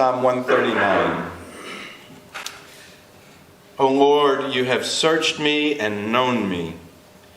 Psalm 139. O Lord, you have searched me and known me.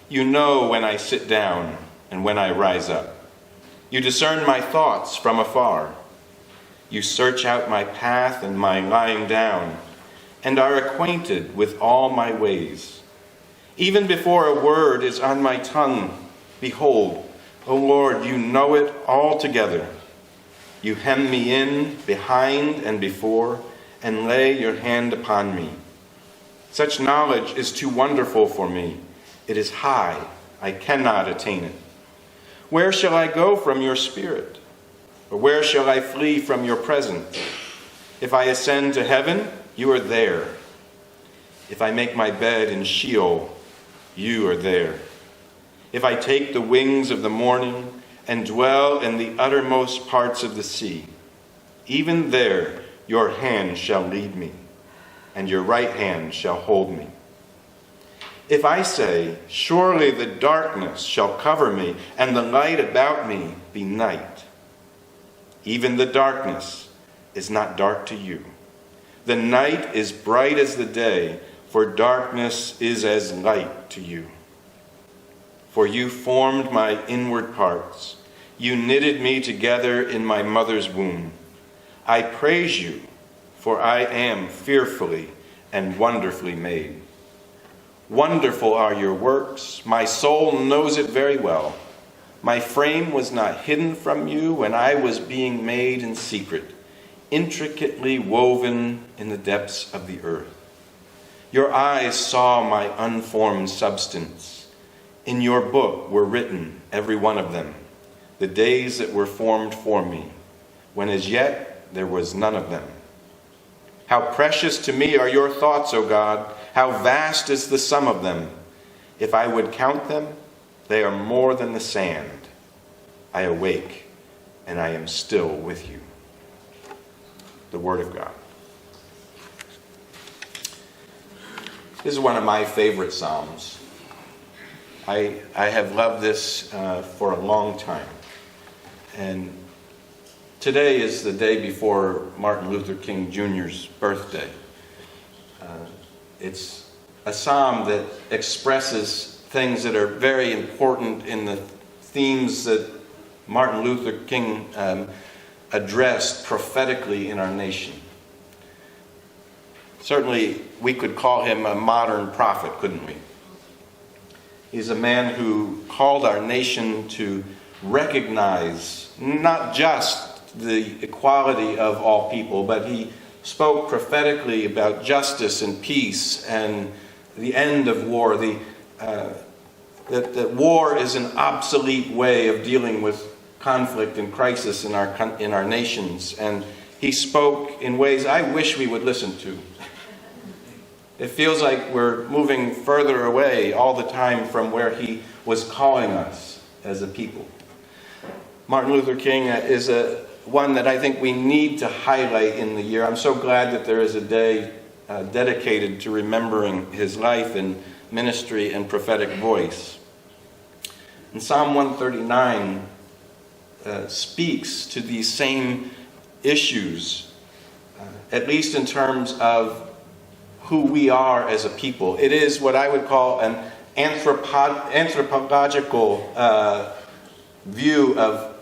You know when I sit down and when I rise up. You discern my thoughts from afar. You search out my path and my lying down, and are acquainted with all my ways. Even before a word is on my tongue, behold, O Lord, you know it altogether. You hem me in behind and before, and lay your hand upon me. Such knowledge is too wonderful for me. It is high. I cannot attain it. Where shall I go from your spirit? Or where shall I flee from your presence? If I ascend to heaven, you are there. If I make my bed in Sheol, you are there. If I take the wings of the morning and dwell in the uttermost parts of the sea, even there your hand shall lead me, and your right hand shall hold me. If I say, surely the darkness shall cover me, and the light about me be night, even the darkness is not dark to you. The night is bright as the day, for darkness is as light to you. For you formed my inward parts. You knitted me together in my mother's womb. I praise you, for I am fearfully and wonderfully made. Wonderful are your works. My soul knows it very well. My frame was not hidden from you when I was being made in secret, intricately woven in the depths of the earth. Your eyes saw my unformed substance. In your book were written, every one of them, the days that were formed for me, when as yet there was none of them. How precious to me are your thoughts, O God! How vast is the sum of them! If I would count them, they are more than the sand. I awake, and I am still with you. The Word of God. This is one of my favorite Psalms. I have loved this for a long time. And today is the day before Martin Luther King Jr.'s birthday. It's a psalm that expresses things that are very important in the themes that Martin Luther King addressed prophetically in our nation. Certainly, we could call him a modern prophet, couldn't we? He's a man who called our nation to recognize not just the equality of all people, but he spoke prophetically about justice and peace and the end of war. That war is an obsolete way of dealing with conflict and crisis in our nations. And he spoke in ways I wish we would listen to. It feels like we're moving further away all the time from where he was calling us as a people. Martin Luther King is one that I think we need to highlight in the year. I'm so glad that there is a day dedicated to remembering his life and ministry and prophetic voice. And Psalm 139 speaks to these same issues, at least in terms of who we are as a people. It is what I would call an anthropological view of,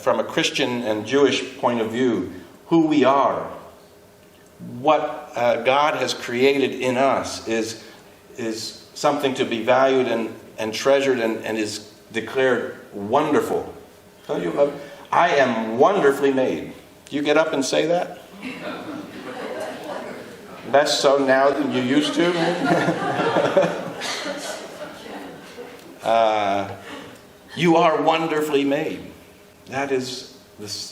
from a Christian and Jewish point of view, who we are. What God has created in us is something to be valued and treasured and is declared wonderful. Don't you love it? I am wonderfully made. Do you get up and say that? Less so now than you used to. You are wonderfully made. That is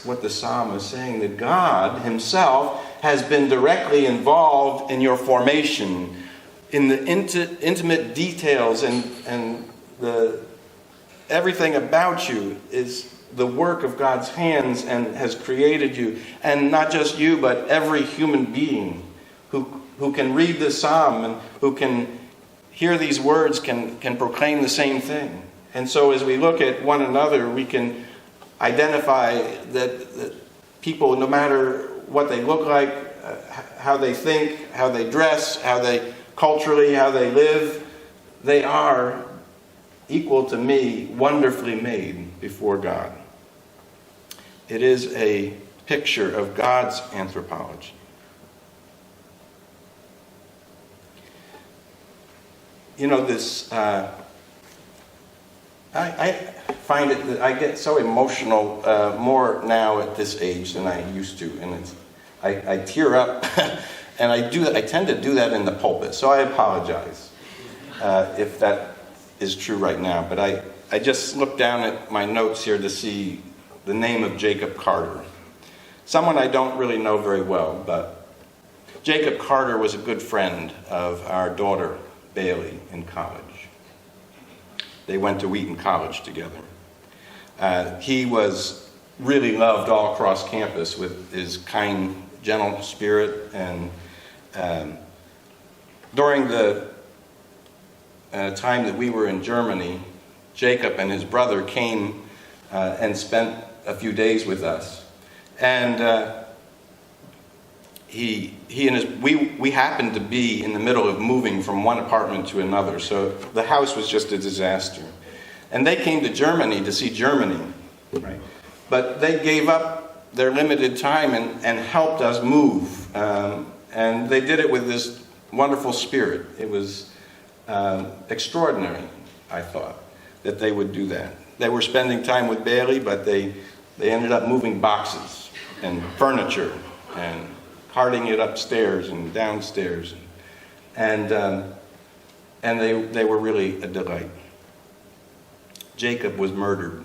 what the psalm is saying, that God himself has been directly involved in your formation, in the intimate details, and everything about you is the work of God's hands and has created you. And not just you, but every human being who can read this psalm and who can hear these words can proclaim the same thing. And so as we look at one another, we can identify that people, no matter what they look like, how they think, how they dress, how they culturally, how they live, they are equal to me, wonderfully made before God. It is a picture of God's anthropology. You know, this, I find it that I get so emotional more now at this age than I used to, and I tear up, and I tend to do that in the pulpit, so I apologize if that is true right now, but I just looked down at my notes here to see the name of Jacob Carter. Someone I don't really know very well, but Jacob Carter was a good friend of our daughter, Bailey, in college. They went to Wheaton College together. He was really loved all across campus with his kind, gentle spirit, and during the time that we were in Germany, Jacob and his brother came and spent a few days with us. And we happened to be in the middle of moving from one apartment to another, so the house was just a disaster. And they came to Germany to see Germany, right? But they gave up their limited time and helped us move. And they did it with this wonderful spirit. It was extraordinary, I thought, that they would do that. They were spending time with Bailey, but they ended up moving boxes and furniture and carting it upstairs and downstairs, and they were really a delight. Jacob was murdered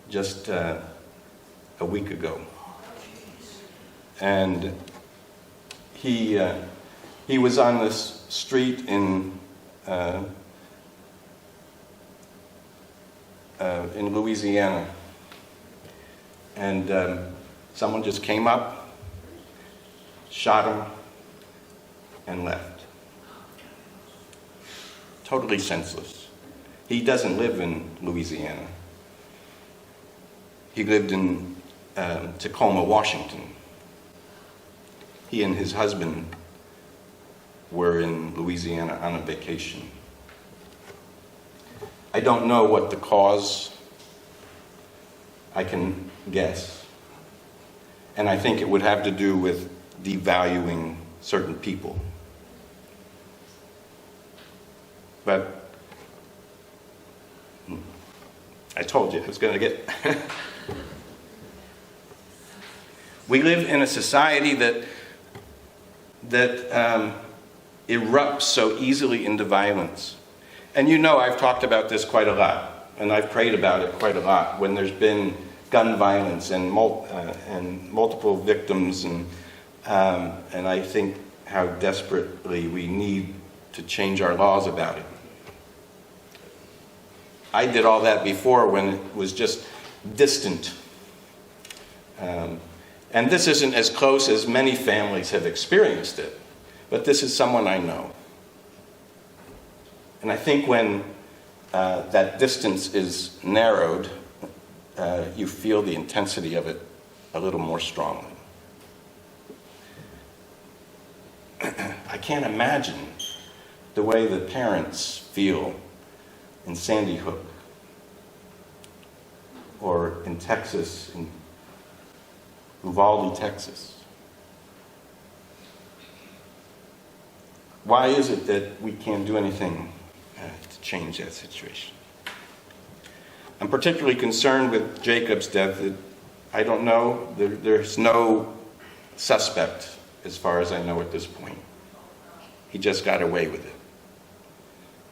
just a week ago, and he was on this street in Louisiana, and someone just came up, shot him, and left. Totally senseless. He doesn't live in Louisiana. He lived in Tacoma, Washington. He and his husband were in Louisiana on a vacation. I don't know what the cause. I can guess. And I think it would have to do with devaluing certain people. But I told you it was going to get... We live in a society that erupts so easily into violence. And you know I've talked about this quite a lot, and I've prayed about it quite a lot when there's been gun violence and multiple victims, and I think how desperately we need to change our laws about it. I did all that before when it was just distant. And this isn't as close as many families have experienced it, but this is someone I know. And I think when that distance is narrowed, you feel the intensity of it a little more strongly. I can't imagine the way the parents feel in Sandy Hook or in Texas, in Uvalde, Texas. Why is it that we can't do anything to change that situation? I'm particularly concerned with Jacob's death. I don't know. There's no suspect as far as I know at this point. He just got away with it.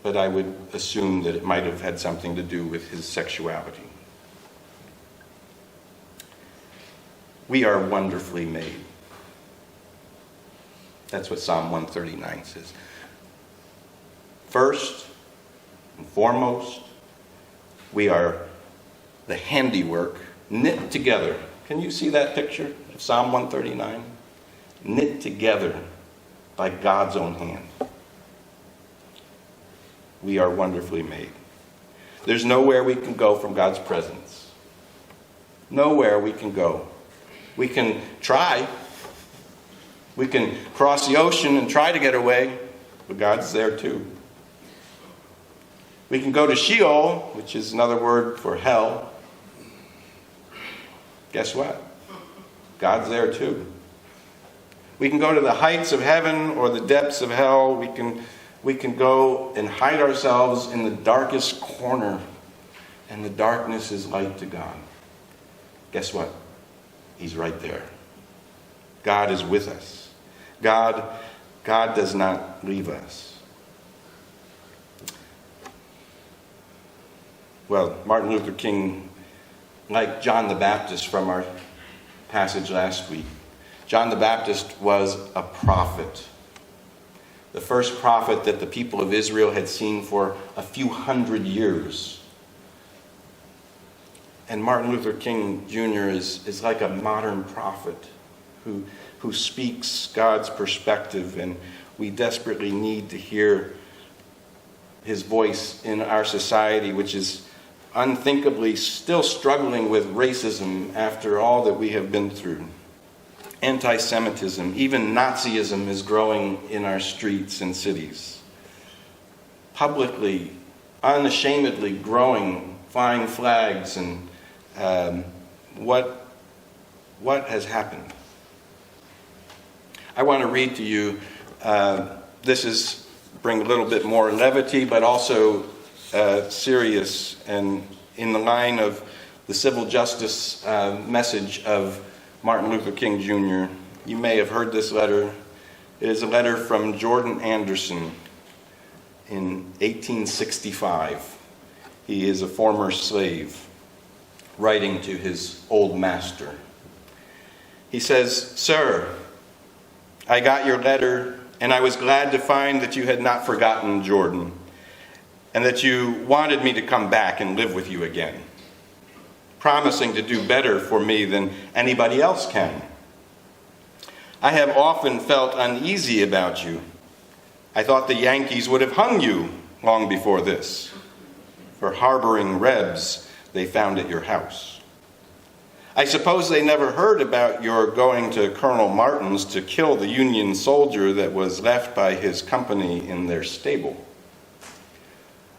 But I would assume that it might have had something to do with his sexuality. We are wonderfully made. That's what Psalm 139 says. First and foremost, we are the handiwork knit together. Can you see that picture of Psalm 139? Knit together by God's own hand. We are wonderfully made. There's nowhere we can go from God's presence. Nowhere we can go We can try. We can cross the ocean and try to get away, but God's there too. We can go to Sheol, which is another word for hell. Guess what? God's there too. We can go to the heights of heaven or the depths of hell. We can go and hide ourselves in the darkest corner, and the darkness is light to God. Guess what? He's right there. God is with us. God does not leave us. Well, Martin Luther King, like John the Baptist from our passage last week, John the Baptist was a prophet. The first prophet that the people of Israel had seen for a few hundred years. And Martin Luther King Jr. is like a modern prophet who speaks God's perspective, and we desperately need to hear his voice in our society, which is unthinkably still struggling with racism after all that we have been through. Anti-Semitism, even Nazism is growing in our streets and cities. Publicly, unashamedly growing, flying flags, and what has happened? I want to read to you, this is bring a little bit more levity, but also serious, and in the line of the civil justice message of Martin Luther King Jr. You may have heard this letter. It is a letter from Jordan Anderson in 1865. He is a former slave writing to his old master. He says, "Sir, I got your letter, and I was glad to find that you had not forgotten Jordan, and that you wanted me to come back and live with you again, promising to do better for me than anybody else can. I have often felt uneasy about you. I thought the Yankees would have hung you long before this for harboring Rebs they found at your house. I suppose they never heard about your going to Colonel Martin's to kill the Union soldier that was left by his company in their stable.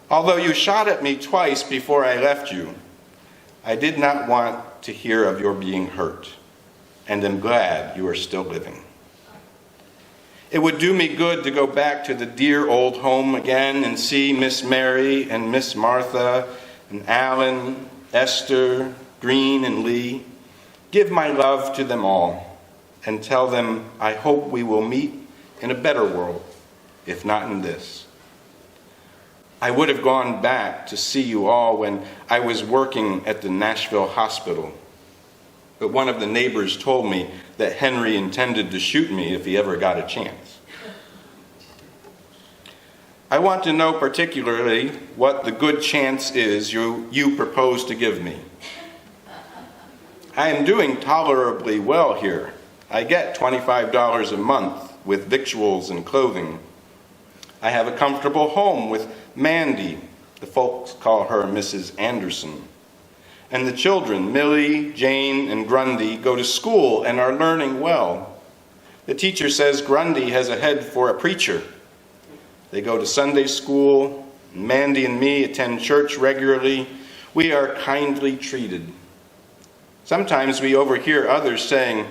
Although you shot at me twice before I left you, I did not want to hear of your being hurt, and am glad you are still living. It would do me good to go back to the dear old home again and see Miss Mary and Miss Martha and Alan, Esther, Green, and Lee. Give my love to them all, and tell them I hope we will meet in a better world, if not in this. I would have gone back to see you all when I was working at the Nashville hospital, but one of the neighbors told me that Henry intended to shoot me if he ever got a chance. I want to know particularly what the good chance is you propose to give me. I am doing tolerably well here. I get $25 a month with victuals and clothing. I have a comfortable home with Mandy, the folks call her Mrs. Anderson. And the children, Millie, Jane, and Grundy, go to school and are learning well. The teacher says Grundy has a head for a preacher. They go to Sunday school. Mandy and me attend church regularly. We are kindly treated. Sometimes we overhear others saying,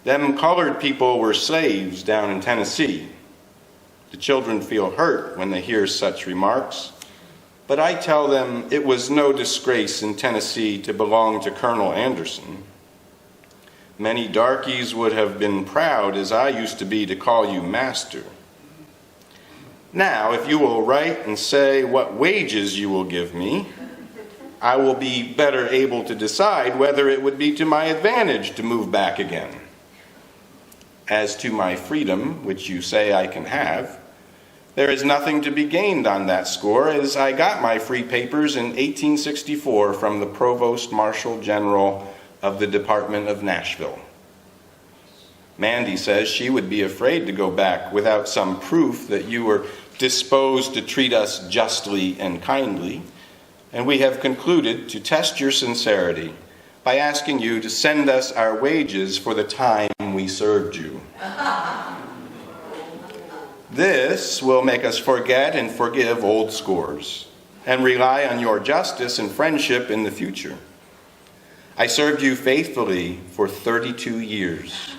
"Them colored people were slaves down in Tennessee." The children feel hurt when they hear such remarks, but I tell them it was no disgrace in Tennessee to belong to Colonel Anderson. Many darkies would have been proud, as I used to be, to call you master. Now, if you will write and say what wages you will give me, I will be better able to decide whether it would be to my advantage to move back again. As to my freedom, which you say I can have, there is nothing to be gained on that score, as I got my free papers in 1864 from the Provost Marshal General of the Department of Nashville. Mandy says she would be afraid to go back without some proof that you were disposed to treat us justly and kindly, and we have concluded to test your sincerity by asking you to send us our wages for the time we served you. This will make us forget and forgive old scores and rely on your justice and friendship in the future. I served you faithfully for 32 years,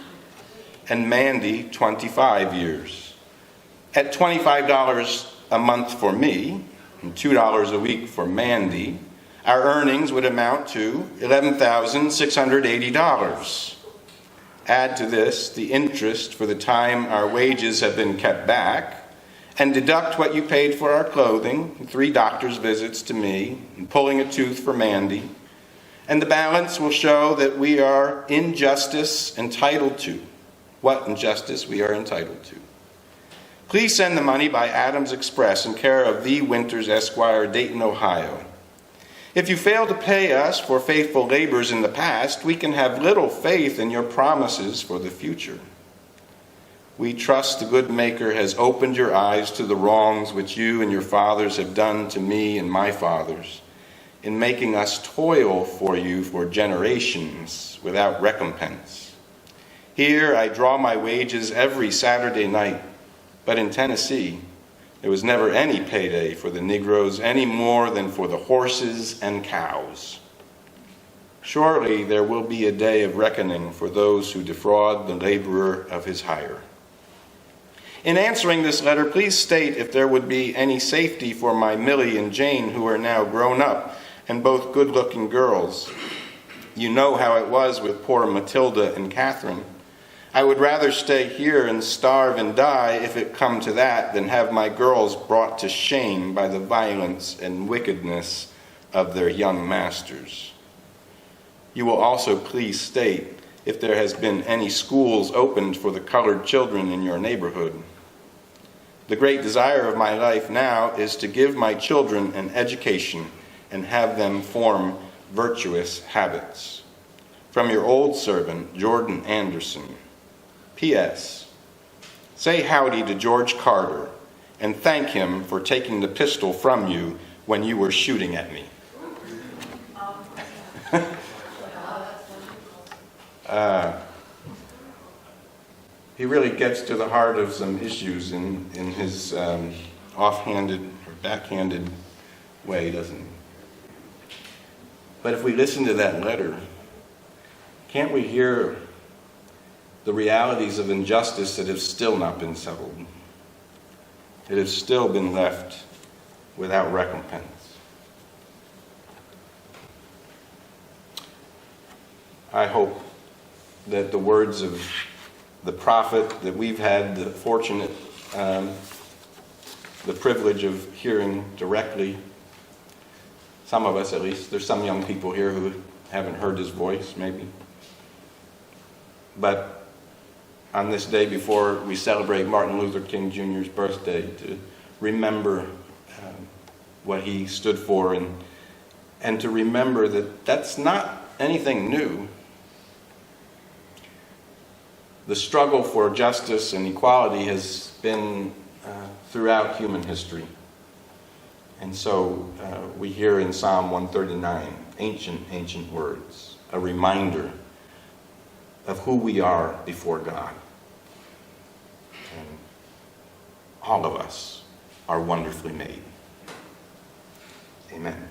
and Mandy 25 years. At $25 a month for me and $2 a week for Mandy, our earnings would amount to $11,680. Add to this the interest for the time our wages have been kept back, and deduct what you paid for our clothing, 3 doctor's visits to me, and pulling a tooth for Mandy, and the balance will show that we are in justice entitled to what injustice we are entitled to. Please send the money by Adams Express in care of V. Winters, Esquire, Dayton, Ohio. If you fail to pay us for faithful labors in the past, we can have little faith in your promises for the future. We trust the good Maker has opened your eyes to the wrongs which you and your fathers have done to me and my fathers, in making us toil for you for generations without recompense. Here I draw my wages every Saturday night, but in Tennessee, there was never any payday for the Negroes any more than for the horses and cows. Surely there will be a day of reckoning for those who defraud the laborer of his hire. In answering this letter, please state if there would be any safety for my Millie and Jane, who are now grown up and both good-looking girls. You know how it was with poor Matilda and Catherine. I would rather stay here and starve and die, if it come to that, than have my girls brought to shame by the violence and wickedness of their young masters. You will also please state if there has been any schools opened for the colored children in your neighborhood. The great desire of my life now is to give my children an education and have them form virtuous habits. From your old servant, Jordan Anderson. P.S. Say howdy to George Carter and thank him for taking the pistol from you when you were shooting at me. He really gets to the heart of some issues in his offhanded or backhanded way, doesn't he? But if we listen to that letter, can't we hear the realities of injustice that have still not been settled, that have still been left without recompense? I hope that the words of the prophet that we've had the privilege of hearing directly, some of us at least, there's some young people here who haven't heard his voice maybe, but on this day before we celebrate Martin Luther King Jr.'s birthday, to remember what he stood for, and to remember that that's not anything new. The struggle for justice and equality has been throughout human history. And so we hear in Psalm 139, ancient words, a reminder of who we are before God. And all of us are wonderfully made. Amen.